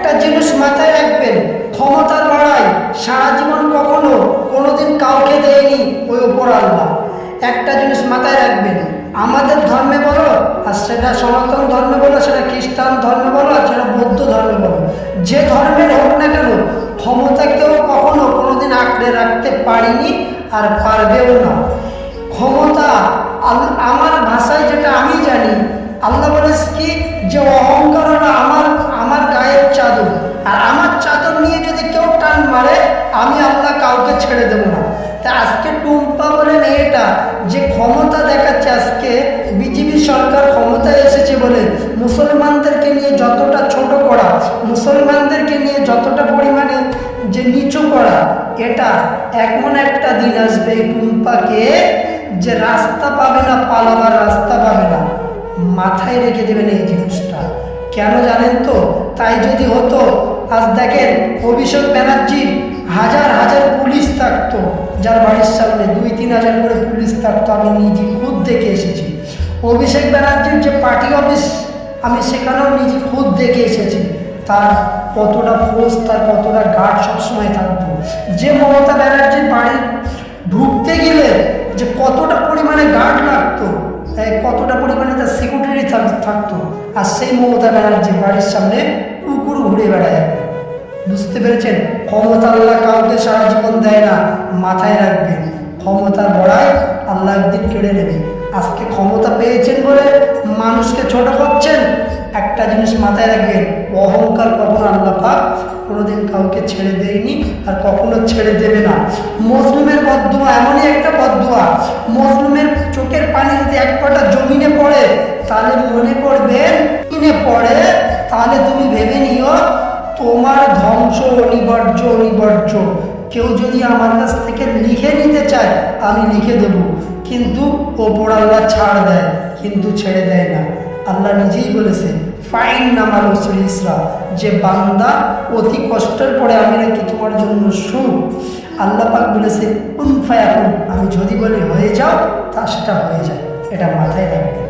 একটা জিনিস মাথায় রাখবেন, ক্ষমতার লড়াই সারা জীবন কখনো কোনোদিন কাউকে দেয়নি ওই ওপর আল্লাহ। একটা জিনিস মাথায় রাখবেন, আমাদের ধর্মে বলো আর সেটা সনাতন ধর্মে বলো, সেটা খ্রিস্টান ধর্মে বলো আর সেটা বৌদ্ধ ধর্মে বলো, যে ধর্মের হোক না কেন, ক্ষমতা কেউ কখনো কোনোদিন আঁকড়ে রাখতে পারিনি আর পারবেও না। ক্ষমতা আমার ভাষায় যেটা আমি জানি, আল্লাহ বলে কি যে অহংকার হলো আমার গায়ের চাদর, আর আমার চাদর নিয়ে যদি কেউ টান মারে আমি আল্লাহ কাউকে ছেড়ে দেবো না। তা আজকে টুম্পা বলে মেয়েটা যে ক্ষমতা দেখাচ্ছে, আজকে বিজেপি সরকার ক্ষমতায় এসেছে বলে মুসলমানদেরকে নিয়ে যতটা ছোট করা, মুসলমানদেরকে নিয়ে যতটা পরিমাণে যে নিচু করা, এটা এমন একটা দিন আসবে এই টুম্পাকে যে রাস্তা পাবে না, পালাবার রাস্তা পাবে না। মাথায় রেখে দেবেন এই জিনিসটা। কেন জানেন তো? তাই যদি হতো, আজ দেখেন অভিষেক ব্যানার্জির হাজার হাজার পুলিশ থাকতো, যার বাড়ির সামনে 2-3 হাজার করে পুলিশ থাকতো। আমি নিজে খুদ দেখে এসেছি অভিষেক ব্যানার্জির যে পার্টি অফিস, আমি সেখানেও নিজে খুদ দেখে এসেছি। তার কতটা ফোর্স, তার কতটা গার্ড সবসময় থাকতো। যে মমতা ব্যানার্জির বাড়ি ঢুকতে গেলে যে কতটা পরিমাণে গার্ড লাগতো, কতটা পরিমাণে তার সিকিউরিটি থাকতো, আর সেই মমতা ব্যানার্জির বাড়ির সামনে কুকুর ঘুরে বেড়ায়। বুঝতে পেরেছেন? ক্ষমতা আল্লাহ কাউকে সারা জীবন দেয় না, মাথায় রাখবেন। ক্ষমতার বড়াই আল্লাহ একদিন কেড়ে নেবে। আজকে ক্ষমতা পেয়েছেন বলে মানুষকে ছোট করছেন, একটা জিনিস মাথায় রাখবেন, অহংকার কখনো আল্লাহ পাক কোনোদিন কাউকে ছেড়ে দেয়নি আর কখনো ছেড়ে দেবে না। মজলুমের বদদুয়া এমনই একটা বদদুয়া, মজলুমের চোখের পানি যদি এক ফোঁটা জমিনে পড়ে তাহলে মনে করবেন জমিনে পড়ে, তাহলে তুমি ভেবে নিও তোমার ধ্বংস অনিবার্য অনিবার্য। কেউ যদি আমার কাছ থেকে লিখে নিতে চায় আমি লিখে দেব, কিন্তু ওপর আল্লাহ ছাড় দেয় কিন্তু ছেড়ে দেয় না। আল্লাহ নিজেই বলেছে ফাইন নামাল উসরি ইসরা, যে বান্দা অতি কষ্টের পরে আমি নাকি তোমার জন্য সুখ। আল্লাহ পাক বলেছে কুন ফায়াকুন, আমি যদি বলি হয়ে যাও তা সেটা হয়ে যায়। এটা মাথায় রাখবে।